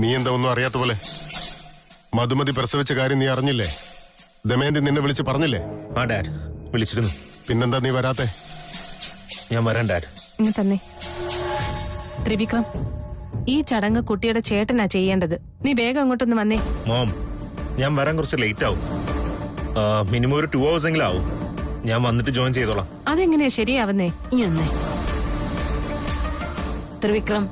നീ എന്താ ഒന്നും അറിയാത്ത പോലെ? മധുമതി പ്രസവിച്ച കാര്യം നീ അറിഞ്ഞില്ലേ? ദമയന്തി നിന്നെ വിളിച്ച് പറഞ്ഞില്ലേ? ആ ഡാഡ്, വിളിച്ചിരുന്നു. പിന്നെന്താ നീ വരാത്തെ? ഞാൻ വരാൻ ഡാഡ്. ഇങ്ങ് തന്നെ. ത്രിവിക്രം, ഈ ചടങ്ങ് കുട്ടിയുടെ ചേട്ടനാ ചെയ്യേണ്ടത്. നീ വേഗം അങ്ങോട്ടൊന്ന് വന്നേ. മോം, ഞാൻ വരാൻ കുറച്ച് ലേറ്റ് ആവും. മിനിമം ഒരു 2 hours എങ്കിലും ആവും. ഞാൻ വന്നിട്ട് ജോയിൻ ചെയ്തോളാം. അതെങ്ങനെയാ ശരിയാവുന്നേ? ഇങ്ങനെ ത്രിവിക്രം,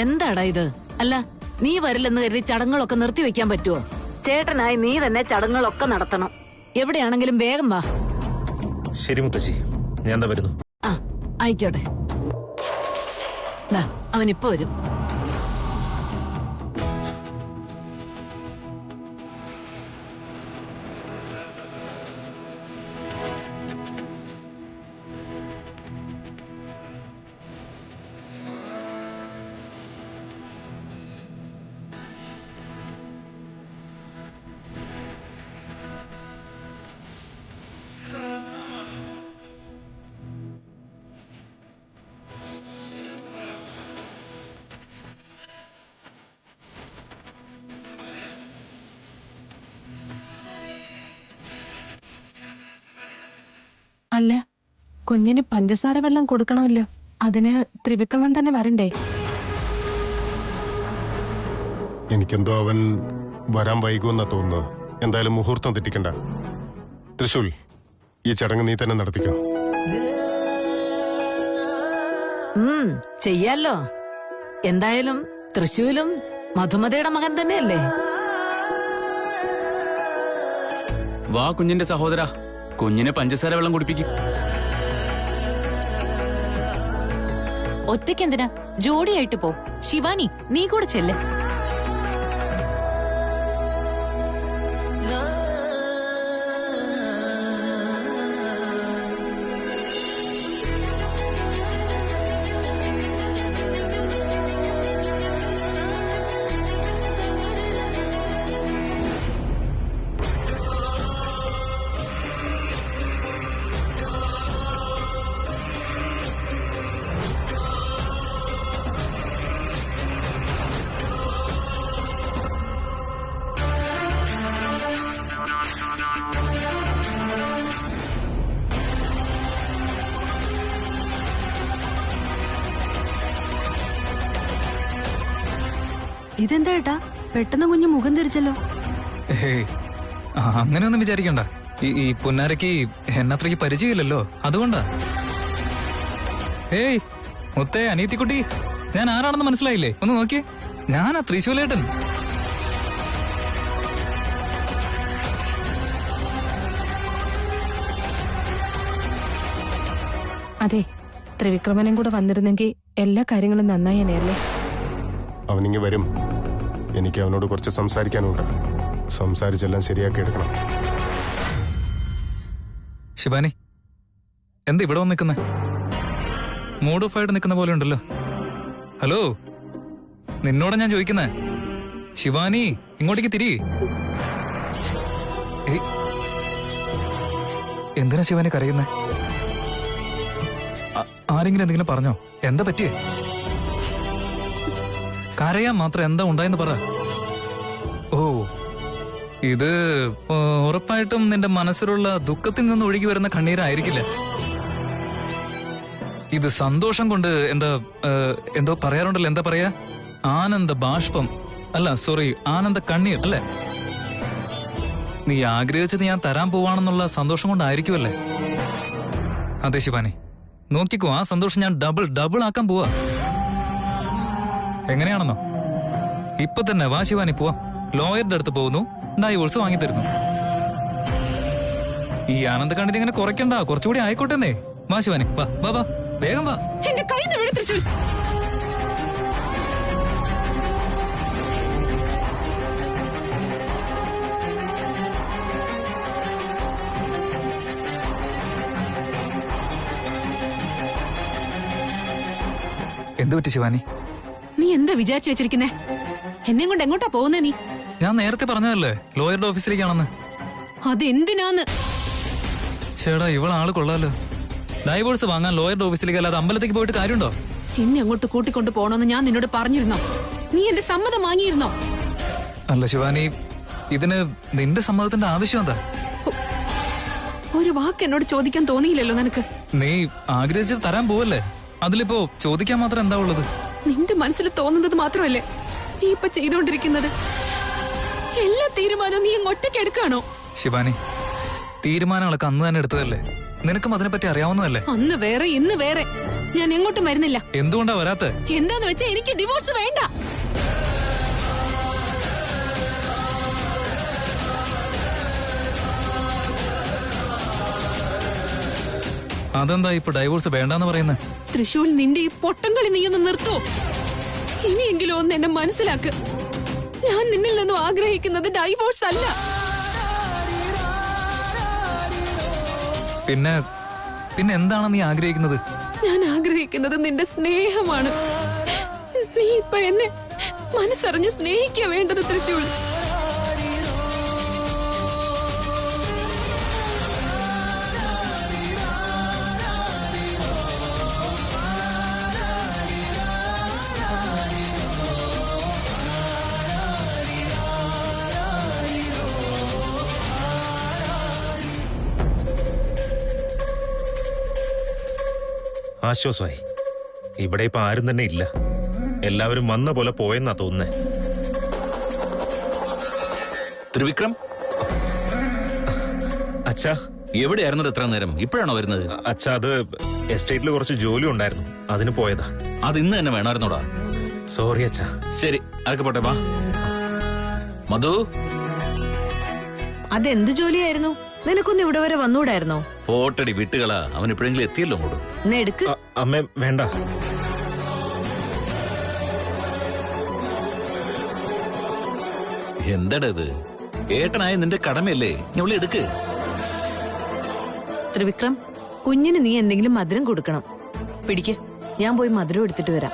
എന്താടാ ഇത്? അല്ല, നീ വരില്ലെന്ന് കരുതി ചടങ്ങുകളൊക്കെ നിർത്തിവെക്കാൻ പറ്റുമോ? ചേട്ടനായി നീ തന്നെ ചടങ്ങുകളൊക്കെ നടത്തണം. എവിടെയാണെങ്കിലും വേഗം വാ. ശരി മുത്തശ്ശി, ഞാൻ എന്താ വരുന്നു. ആ, ആയിക്കോട്ടെ. അവനിപ്പോ വരും. അല്ല, കുഞ്ഞിന് പഞ്ചസാര വെള്ളം കൊടുക്കണമല്ലോ. അതിന് ത്രിവിക്രമൻ തന്നെ വരണ്ടേ? എനിക്കെന്തോ അവൻ വരാൻ വൈകുമെന്നാ തോന്നുന്നത്. എന്തായാലും മുഹൂർത്തം തെറ്റിക്കണ്ട. തൃശൂൽ, ഈ ചടങ്ങ് നീ തന്നെ നടത്തിക്കോ. ചെയ്യാലോ. എന്തായാലും തൃശ്ശൂലും മധുമതിയുടെ മകൻ തന്നെയല്ലേ? വാ കുഞ്ഞിന്റെ സഹോദര, കുഞ്ഞിനെ പഞ്ചസാര വെള്ളം കുടിപ്പിക്കും. ഒറ്റയ്ക്കെന്തിനാ? ജോഡിയായിട്ട് പോ. ശിവാനി, നീ കൂടെ ചെല്ല്. ഇതെന്താ ഏട്ടാ, പെട്ടെന്ന് കുഞ്ഞ് മുഖം തിരിച്ചല്ലോ. അങ്ങനെയൊന്നും വിചാരിക്കണ്ട. ഈ പുന്നാരക്ക് എന്നത്രയ്ക്ക് പരിചയമില്ലല്ലോ, അതുകൊണ്ടാ. ഏയ് മുത്തേ, അനിയത്തിക്കുട്ടി, ഞാൻ ആരാണെന്ന് മനസ്സിലായില്ലേ? ഒന്ന് നോക്കിയേ, ഞാനാ ത്രിശൂലേട്ടൻ. അതെ, ത്രിവിക്രമനും കൂടെ വന്നിരുന്നെങ്കിൽ എല്ലാ കാര്യങ്ങളും നന്നായേനെയല്ലേ? അവനിങ്ങി വരും. എനിക്ക് അവനോട് കുറച്ച് സംസാരിക്കാനുണ്ട്. സംസാരിച്ചെല്ലാം ശരിയാക്കി എടുക്കണം. ശിവാനി, എന്താ ഇവിടെ വന്ന് നിൽക്കുന്നേ? മൂഡ് ഓഫ് ആയിട്ട് നിൽക്കുന്ന പോലെ ഉണ്ടല്ലോ. ഹലോ, നിന്നോടാ ഞാൻ ചോദിക്കുന്നേ. ശിവാനി, ഇങ്ങോട്ടേക്ക് തിരി. എന്തിനാ ശിവാനി കരയുന്നേ? ആരെങ്കിലും എന്തെങ്കിലും പറഞ്ഞോ? എന്താ പറ്റിയേ? കരയാൻ മാത്രം എന്താ ഉണ്ടായെന്ന് പറ. ഓ, ഇത് ഉറപ്പായിട്ടും നിന്റെ മനസ്സിലുള്ള ദുഃഖത്തിൽ നിന്ന് ഒഴുകി വരുന്ന കണ്ണീരായിരിക്കില്ല. ഇത് സന്തോഷം കൊണ്ട് എന്തോ പറയാറുണ്ടല്ലോ, എന്താ പറയാ? ആനന്ദ ബാഷ്പം, അല്ല സോറി, ആനന്ദ കണ്ണീർ അല്ലേ? നീ ആഗ്രഹിച്ചത് ഞാൻ തരാൻ പോവാണെന്നുള്ള സന്തോഷം കൊണ്ടായിരിക്കുമല്ലേ? അതെ ശിവാനി, നോക്കിക്കോ, ആ സന്തോഷം ഞാൻ ഡബിൾ ആക്കാൻ പോവാ. എങ്ങനെയാണെന്നോ? ഇപ്പൊ തന്നെ വാ ശിവാനി, പോവാം. ലോയറുടെ അടുത്ത് പോകുന്നു, ഡൈവോഴ്സ് വാങ്ങിത്തരുന്നു. ഈ ആനന്ദ കണ്ടിട്ട് ഇങ്ങനെ കുറയ്ക്കണ്ട, കുറച്ചുകൂടി ആയിക്കോട്ടെന്നേ. വാ ശിവാനി, വാ വാ വാ, വേഗം വാ. എന്റെ കൈ തൃശ്ശൂർ. എന്ത് പറ്റി ശിവാനി? നീ എന്താ വിചാരിച്ചു വെച്ചിരിക്കുന്നേ? എന്നെ കൊണ്ട് എങ്ങോട്ടാ പോകുന്നേ നീ? ഞാൻ നേരത്തെ പറഞ്ഞതല്ലേ ലോയറുടെ ഓഫീസിലേക്കാണെന്ന്. അതെന്തിനാന്ന്? ചേടാ, ഇവളാള് കൊള്ളാലോ. ഡൈവോഴ്സ് വാങ്ങാൻ ലോയറുടെ ഓഫീസിലേക്ക് അല്ലാതെ അമ്പലത്തേക്ക് പോയിട്ട് കാര്യമുണ്ടോ? എന്നെ അങ്ങോട്ട് കൂട്ടിക്കൊണ്ട് പോണോന്ന് ഞാൻ നിന്നോട് പറഞ്ഞിരുന്നോ? നീ എന്റെ സമ്മതം വാങ്ങിയിരുന്നോ? അല്ല ശിവാനി, ഇതിന് നിന്റെ സമ്മതത്തിന്റെ ആവശ്യം എന്താ? ഒരു വാക്ക് എന്നോട് ചോദിക്കാൻ തോന്നിയില്ലല്ലോ നിനക്ക്. നീ ആഗ്രഹിച്ചത് തരാൻ പോവല്ലേ? അതിലിപ്പോ ചോദിക്കാൻ മാത്രം എന്താ ഉള്ളത്? നിന്റെ മനസ്സിൽ തോന്നുന്നത് മാത്രമല്ലേ നീ ഇപ്പൊ ചെയ്തോണ്ടിരിക്കുന്നത്? എല്ലാ തീരുമാനവും നീ ഒറ്റയ്ക്ക് എടുക്കാണോ? ശിവാനി, തീരുമാനങ്ങളൊക്കെ അന്ന് തന്നെ എടുത്തതല്ലേ? നിനക്കും അതിനെപ്പറ്റി അറിയാവുന്നതല്ലേ? അന്ന് വേറെ ഇന്ന് വേറെ. ഞാൻ എങ്ങോട്ടും വരുന്നില്ല. എന്തുകൊണ്ടാ വരാത്തെ? എന്താന്ന് വെച്ചാ എനിക്ക് ഡിവോഴ്സ് വേണ്ട. അതെന്താ ഇപ്പൊ ഡൈവോഴ്സ് വേണ്ടാന്ന് പറയുന്നത്? തൃശൂൽ, നിന്റെ ഈ പൊട്ടംകളി നീയൊന്ന് നിർത്തോ? ഇനിയെങ്കിലും ഒന്ന് എന്നെ മനസ്സിലാക്ക്. ഞാൻ നിന്നിൽ നിന്നും ആഗ്രഹിക്കുന്നത് ഡൈവോഴ്സ് അല്ല. പിന്നെ പിന്നെ എന്താണ് നീ ആഗ്രഹിക്കുന്നത്? ഞാൻ ആഗ്രഹിക്കുന്നത് നിന്റെ സ്നേഹമാണ്. നീ ഇപ്പൊ എന്നെ മനസ്സറിഞ്ഞ് സ്നേഹിക്കുക വേണ്ടത് തൃശൂൽ. ആശ്വാസമായി. ഇവിടെ ഇപ്പൊ ആരും തന്നെ ഇല്ല. എല്ലാവരും വന്ന പോലെ പോയെന്നാ തോന്നുന്നേ. ത്രിവിക്രം, അച്ഛാ, എവിടെയായിരുന്നു എത്ര നേരം? ഇപ്പോഴാണോ വരുന്നത്? അച്ഛാ, അത് എസ്റ്റേറ്റിൽ കുറച്ച് ജോലി ഉണ്ടായിരുന്നു, അതിന് പോയതാ. അത് ഇന്ന് തന്നെ വേണമായിരുന്നോടാ. സോറി അച്ഛാ. ശരി, അതൊക്കെ പോട്ടെ. വാ മധു. അതെന്ത് ജോലിയായിരുന്നു? നിനക്കൊന്ന് ഇവിടെ വരെ വന്നൂടായിരുന്നോ? പോട്ടടി വിട്ടുകളാ, അവൻ എപ്പോഴെങ്കിലും എത്തിയല്ലോ അങ്ങോട്ട്. എന്നാ എടുക്ക്. അമ്മ വേണ്ട. എന്താടാ ഇത്? ഏട്ടനായ നിന്റെ കടമയല്ലേ, നീ അവളെ എടുക്ക്. ത്രിവിക്രം, കുഞ്ഞിന് നീ എന്തെങ്കിലും മധുരം കൊടുക്കണം. പിടിക്ക്, ഞാൻ പോയി മധുരം എടുത്തിട്ട് വരാം.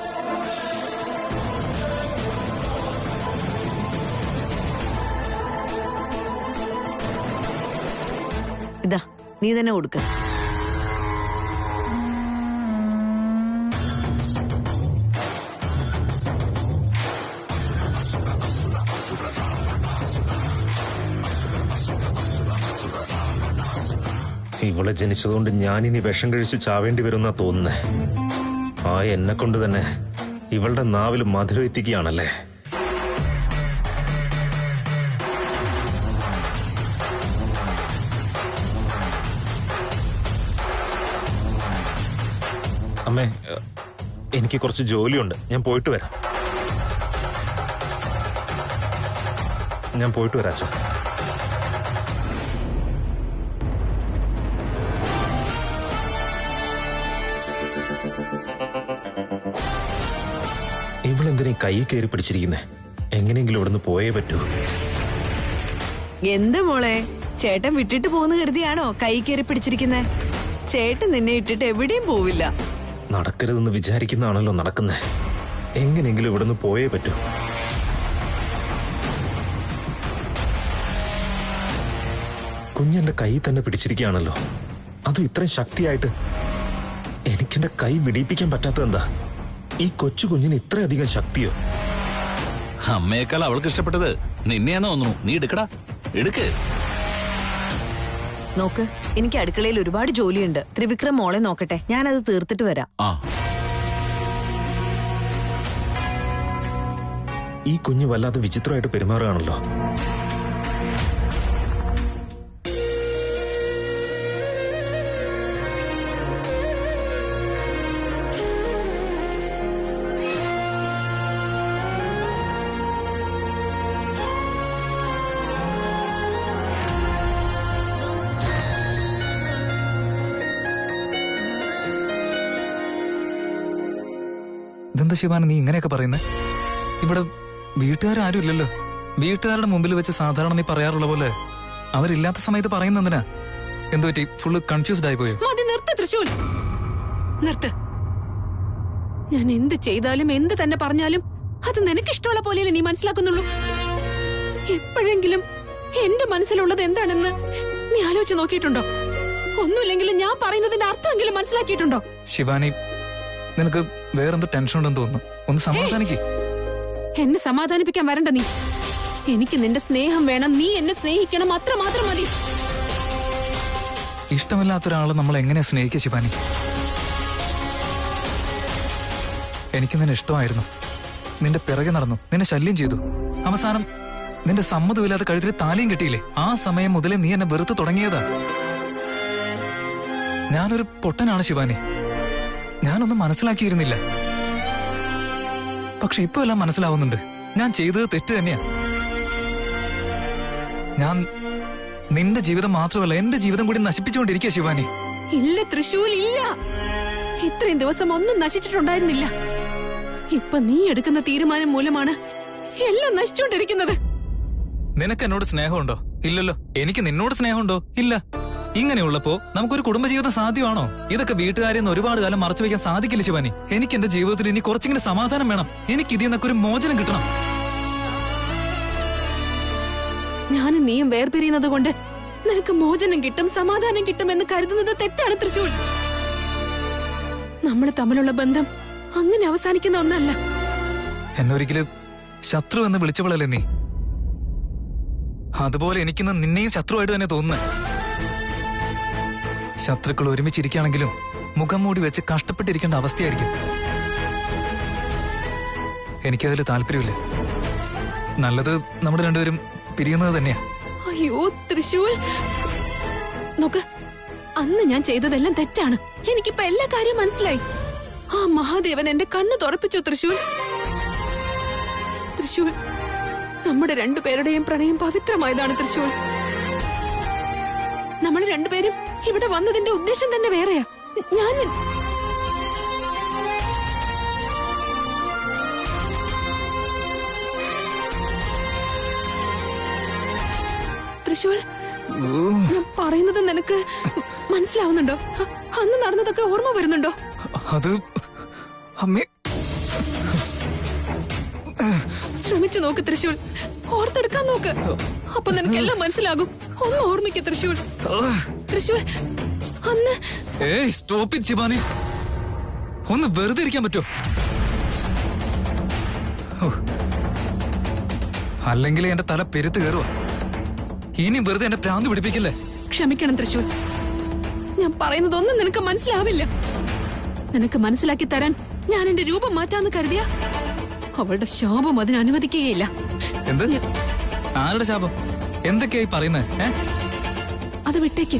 ഇതാ, നീ തന്നെ കൊടുക്ക. ഇവളെ ജനിച്ചതുകൊണ്ട് ഞാനിനി വിഷം കഴിച്ച് ചാവേണ്ടി വരുന്ന തോന്നുന്നേ. ആ എന്നെ കൊണ്ട് തന്നെ ഇവളുടെ നാവിൽ മധുരം എത്തിക്കുകയാണല്ലേ. അമ്മേ, എനിക്ക് കുറച്ച് ജോലിയുണ്ട്, ഞാൻ പോയിട്ട് വരാം. അച്ഛാ. ഇവളെന്തിനാ കൈ കയറി പിടിച്ചിരിക്കുന്നേ? എങ്ങനെയെങ്കിലും ഇവിടുന്ന് പോയേ പറ്റൂ. എന്താ മോളെ, ചേട്ടൻ വിട്ടിട്ട് പോകുന്ന കരുതിയാണോ കൈ കയറി പിടിച്ചിരിക്കുന്നേ? ചേട്ടൻ നിന്നെ ഇട്ടിട്ട് എവിടെയും പോവില്ല. നടക്കരുതെന്ന് വിചാരിക്കുന്നതാണല്ലോ നടക്കുന്നേ. എങ്ങനെയെങ്കിലും ഇവിടുന്ന് പോയേ പറ്റൂ. കുഞ്ഞെന്റെ കൈ തന്നെ പിടിച്ചിരിക്കുകയാണല്ലോ, അതും ഇത്രയും ശക്തിയായിട്ട്. എനിക്കെന്റെ കൈ വിടിയിപ്പിക്കാൻ പറ്റാത്തത് എന്താ? ഈ കൊച്ചു കുഞ്ഞിന് ഇത്രയധികം ശക്തിയോ? അമ്മയേക്കാൾ അവൾക്ക് ഇഷ്ടപ്പെട്ടത് നിന്നെയാന്ന് തോന്നുന്നു. നീ എടുക്കടാ, എടുക്ക്. നോക്ക്, എനിക്ക് അടുക്കളയിൽ ഒരുപാട് ജോലിയുണ്ട്. ത്രിവിക്രം മോളെ നോക്കട്ടെ, ഞാനത് തീർത്തിട്ട് വരാം. ആ, ഈ കുഞ്ഞ് വല്ലാതെ വിചിത്രമായിട്ട് പെരുമാറുകയാണല്ലോ. ഇതെന്താ ശിവാനി നീ ഇങ്ങനെയൊക്കെ പറയുന്നേ? ഇവിടെ വീട്ടുകാരും ഇല്ലല്ലോ. വീട്ടുകാരുടെ മുമ്പിൽ വെച്ച് സാധാരണ നീ പറയാറുള്ള പോലെ അവരില്ലാത്ത സമയത്ത് പറയുന്നെന്തിനാ? എന്തുപറ്റി? ഫുള്ള് കൺഫ്യൂസ്ഡ് ആയി പോയോ? മതി, നിർത്ത് തൃശൂൽ, നിർത്ത്. ഞാൻ എന്ത് ചെയ്താലും എന്ത് തന്നെ പറഞ്ഞാലും അത് നിനക്കിഷ്ടമുള്ള പോലെയല്ലേ നീ മനസ്സിലാക്കുന്നുള്ളൂ. എപ്പോഴെങ്കിലും എന്റെ മനസ്സിലുള്ളത് എന്താണെന്ന് നീ ആലോചിച്ച് നോക്കിയിട്ടുണ്ടോ? ഒന്നുമില്ലെങ്കിലും ഞാൻ പറയുന്നതിന്റെ അർത്ഥമെങ്കിലും മനസ്സിലാക്കിയിട്ടുണ്ടോ? ശിവാനി, നിനക്ക് വേറെന്തോ ടെൻഷൻ ഉണ്ടെന്ന് തോന്നുന്നു. ഒന്ന് സമാധാനിക്ക്. എന്നെ സമാധാനിപ്പിക്കാൻ വരണ്ട നീ. എനിക്ക് നിന്റെ സ്നേഹം വേണം, നീ എന്നെ സ്നേഹിക്കണം, അത്രമാത്രം മതി. ഇഷ്ടമില്ലാത്ത ഒരാളെ നമ്മൾ എങ്ങനെ സ്നേഹിക്കുക ശിവാനി? എനിക്ക് നിന്നെ ഇഷ്ടമായിരുന്നു. നിന്റെ പിറകെ നടന്നു, നിന്നെ ശല്യം ചെയ്തു. അവസാനം നിന്റെ സമ്മതമില്ലാത്ത കഴുത്തിൽ താലിയും കിട്ടിയില്ലേ? ആ സമയം മുതലേ നീ എന്നെ വെറുത്ത് തുടങ്ങിയതാ. ഞാനൊരു പൊട്ടനാണ് ശിവാനി. ഞാനൊന്നും മനസ്സിലാക്കിയിരുന്നില്ല. പക്ഷെ ഇപ്പൊ എല്ലാം മനസ്സിലാവുന്നുണ്ട്. ഞാൻ ചെയ്തത് തെറ്റ് തന്നെയാ. ഞാൻ നിന്റെ ജീവിതം മാത്രമല്ല എന്റെ ജീവിതം കൂടി നശിപ്പിച്ചുകൊണ്ടിരിക്കുക ശിവാനി. ഇല്ല തൃശൂൽ, ഇല്ല. ഇത്രയും ദിവസം ഒന്നും നശിച്ചിട്ടുണ്ടായിരുന്നില്ല. ഇപ്പൊ നീ എടുക്കുന്ന തീരുമാനം മൂലമാണ് എല്ലാം നശിച്ചുകൊണ്ടിരിക്കുന്നത്. നിനക്ക് എന്നോട് സ്നേഹമുണ്ടോ? ഇല്ലല്ലോ. എനിക്ക് നിന്നോട് സ്നേഹമുണ്ടോ? ഇല്ല. ഇങ്ങനെയുള്ളപ്പോ നമുക്കൊരു കുടുംബജീവിതം സാധ്യമാണോ? ഇതൊക്കെ വീട്ടുകാരിൽ നിന്ന് ഒരുപാട് കാലം മറച്ചു വെക്കാൻ സാധിക്കില്ല ശിവാനി. എനിക്ക് എന്റെ ജീവിതത്തിൽ ഇനി കുറച്ചെങ്കിലും സമാധാനം വേണം. എനിക്ക് ഇതിൽ നിന്നൊക്കെ ഒരു മോചനം കിട്ടണം. ഞാനും നീയും വേർപിരിയുന്നത് കൊണ്ട് നിനക്ക് മോചനം കിട്ടും, സമാധാനം കിട്ടും എന്ന് കരുതുന്നത് തെറ്റാണ് തൃശൂൽ. നമ്മൾ തമ്മിലുള്ള ബന്ധം അങ്ങനെ അവസാനിക്കുന്ന ഒന്നല്ല. എന്നൊരിക്കലും ശത്രു എന്ന് വിളിച്ചവളല്ലേ നീ? അതുപോലെ എനിക്കിന്ന് നിന്നെയും ശത്രുവായിട്ട് തന്നെ തോന്നുന്നു. ശത്രുക്കൾ ഒരുമിച്ചിരിക്കുകയാണെങ്കിലും മുഖം മൂടി വെച്ച് കഷ്ടപ്പെട്ടിരിക്കേണ്ട അവസ്ഥയായിരിക്കും. എനിക്കതിൽ താല്പര്യമില്ല. നല്ലത് നമ്മുടെ രണ്ടുപേരും പിരിയുന്നത് തന്നെയാ. അയ്യോ തൃശൂൽ, നോക്ക്, അന്ന് ഞാൻ ചെയ്തതെല്ലാം തെറ്റാണ്. എനിക്കിപ്പോ എല്ലാ കാര്യവും മനസ്സിലായി. ആ മഹാദേവൻ എന്റെ കണ്ണ് തുറപ്പിച്ചു തൃശൂൽ. തൃശൂൽ, നമ്മുടെ രണ്ടുപേരുടെയും പ്രണയം പവിത്രമായതാണ് തൃശൂൽ. നമ്മൾ രണ്ടുപേരും ഇവിടെ വന്നതിന്റെ ഉദ്ദേശം തന്നെ വേറെയാ. ഞാൻ തൃശൂൽ, ഞാൻ പറയുന്നത് നിനക്ക് മനസ്സിലാവുന്നുണ്ടോ? അന്ന് നടന്നതൊക്കെ ഓർമ്മ വരുന്നുണ്ടോ? അത് അമ്മേ, ശ്രമിച്ചു നോക്ക് തൃശൂൽ, ഓർത്തെടുക്കാൻ നോക്ക്. അപ്പൊ നിനക്കെല്ലാം മനസ്സിലാകും. ഒന്ന് ഓർമ്മിക്ക തൃശൂൽ. തൃശൂൽ, അന്ന് ഏയ് സ്റ്റോപ്പ് ഇറ്റ് ശിവാനി. ഒന്ന് വെറുതെ ഇരിക്കാൻ പറ്റോ? അല്ലെങ്കിൽ എന്റെ തല പെരുത്ത് കയറുക. ഇനി വെറുതെ എന്റെ പ്രാന്ത് പിടിപ്പിക്കില്ലേ? ക്ഷമിക്കണം തൃശൂൽ, ഞാൻ പറയുന്നതൊന്നും നിനക്ക് മനസ്സിലാവില്ല. നിനക്ക് മനസ്സിലാക്കി തരാൻ ഞാൻ എന്റെ രൂപം മാറ്റാന്ന് കരുതിയ അവളുടെ ശാപം അതിന് അനുവദിക്കുകയില്ല. എന്ത്? ആരുടെ ശാപം? എന്തൊക്കെയായി പറയുന്നത്? അത് വിട്ടേക്ക്.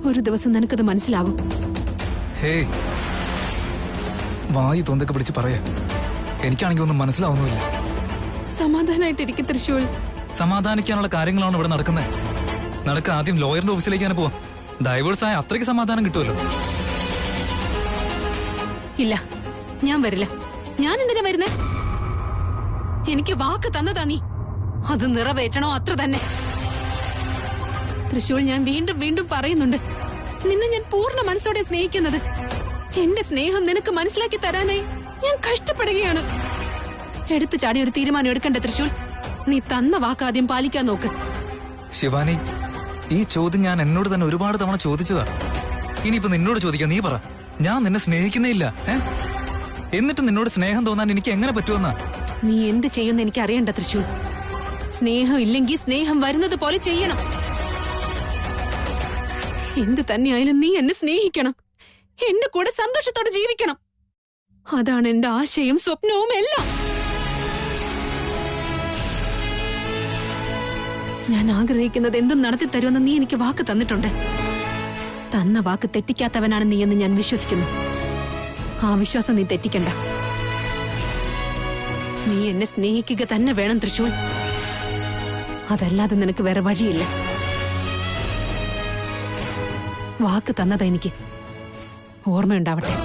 ഒരു ദിവസം നിനക്കത് മനസ്സിലാകും. ഹേയ്, വായി തൊന്തൊക്കെ പിടിച്ച് പറയാ. എനിക്കാണെങ്കിൽ ഒന്നും മനസ്സിലാവുന്നുമില്ല. സമാധാനായിട്ടിരിക്കും തൃശൂൽ. സമാധാനിക്കാനുള്ള കാര്യങ്ങളാണ് ഇവിടെ നടക്കുന്നത്. ആദ്യം ലോയറിന്റെ ഓഫീസിലേക്ക് തന്നെ പോവാം. ഡൈവേഴ്സ് ആയ അത്രയ്ക്ക് സമാധാനം കിട്ടുമല്ലോ. ഇല്ല, ഞാൻ വരില്ല. ഞാൻ എന്തിനാ വരുന്നേ? എനിക്ക് വാക്ക് തന്നതാ നീ. അത് നിറവേറ്റണോ അത്ര തന്നെ. തൃശൂൽ, ഞാൻ വീണ്ടും വീണ്ടും പറയുന്നുണ്ട്, നിന്നെ ഞാൻ പൂർണ്ണ മനസ്സോടെ സ്നേഹിക്കുന്നത്. എന്റെ സ്നേഹം നിനക്ക് മനസ്സിലാക്കി തരാനായി ഞാൻ കഷ്ടപ്പെടുകയാണ്. എടുത്തു ചാടി ഒരു തീരുമാനം എടുക്കണ്ട തൃശൂൽ. നീ തന്ന വാക്കാദ്യം പാലിക്കാൻ നോക്ക്. ശിവാനി, ഈ ചോദ്യം ഞാൻ എന്നോട് തന്നെ ഒരുപാട് തവണ ചോദിച്ചതാ. ഇനിയിപ്പോ നിന്നോട് ചോദിക്കാം. നീ പറ, ഞാൻ നിന്നെ സ്നേഹിക്കുന്നേ ഇല്ല. എന്നിട്ട് നിന്നോട് സ്നേഹം തോന്നാൻ എനിക്ക് എങ്ങനെ പറ്റുമെന്നാ? നീ എന്ത് ചെയ്യുമെന്ന് എനിക്ക് അറിയണ്ട തൃശൂൽ. സ്നേഹം ഇല്ലെങ്കിൽ സ്നേഹം വരുന്നത് പോലെ ചെയ്യണം. എന്ത് തന്നെയായാലും നീ എന്നെ സ്നേഹിക്കണം. എന്റെ കൂടെ സന്തോഷത്തോടെ ജീവിക്കണം. അതാണ് എന്റെ ആശയും സ്വപ്നവും എല്ലാം. ഞാൻ ആഗ്രഹിക്കുന്നത് എന്തും നടത്തി തരുമെന്ന് നീ എനിക്ക് വാക്ക് തന്നിട്ടുണ്ട്. തന്ന വാക്ക് തെറ്റിക്കാത്തവനാണ് നീ എന്ന് ഞാൻ വിശ്വസിക്കുന്നു. ആ വിശ്വാസം നീ തെറ്റിക്കണ്ട. നീ എന്നെ സ്നേഹിക്കുക തന്നെ വേണം തൃശൂൽ. അതല്ലാതെ നിനക്ക് വേറെ വഴിയില്ല. വാക്ക് തന്നതാ എനിക്ക്. ഓർമ്മയുണ്ടാവട്ടെ.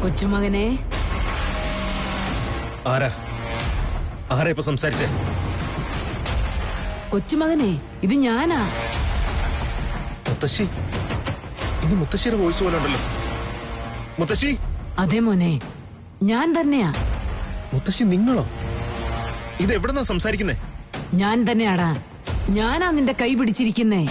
കൊച്ചുമകനെ, ആരാ ഇപ്പൊ സംസാരിച്ചേ? കൊച്ചുമകനെ, ഇത് ഞാനാ. മുത്തശ്ശി, ഇത് മുത്തശ്ശിയുടെ വോയിസ് പോലെ ഉണ്ടല്ലോ. മുത്തശ്ശി. അതെ മോനെ, ഞാൻ തന്നെയാ. മുത്തശ്ശി നിങ്ങളോ? ഇത് എവിടെന്നാ സംസാരിക്കുന്നേ? ഞാൻ തന്നെയാടാ. ഞാനാ നിന്റെ കൈ പിടിച്ചിരിക്കുന്നേ.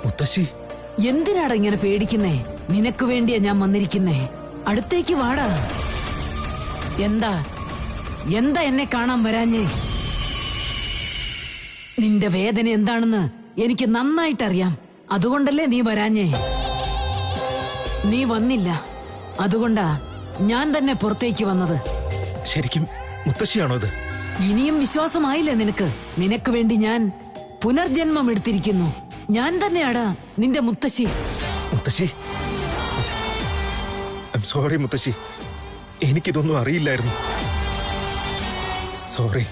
മുത്തശ്ശി എന്തിനാടാ ഇങ്ങനെ പേടിക്കുന്നേ? നിനക്ക് വേണ്ടിയാ ഞാൻ വന്നിരിക്കുന്നേ. അടുത്തേക്ക് വാടാ. എന്താ എന്താ എന്നെ കാണാൻ വരാഞ്ഞേ? നിന്റെ വേദന എന്താണെന്ന് എനിക്ക് നന്നായിട്ടറിയാം. അതുകൊണ്ടല്ലേ നീ വരാഞ്ഞേ. നീ വന്നില്ല, അതുകൊണ്ടാ ഞാൻ തന്നെ പുറത്തേക്ക് വന്നത്. ശരിക്കും മുത്തശ്ശിയാണോ ഇത്? ഇനിയും വിശ്വാസമായില്ലേ നിനക്ക്? നിനക്ക് വേണ്ടി ഞാൻ പുനർജന്മം എടുത്തിരിക്കുന്നു. ഞാൻ തന്നെയാടാ നിന്റെ മുത്തശ്ശി. മുത്തശ്ശി, ഐ എം സോറി മുത്തശ്ശി. എനിക്കിതൊന്നും അറിയില്ലായിരുന്നു. സോറി.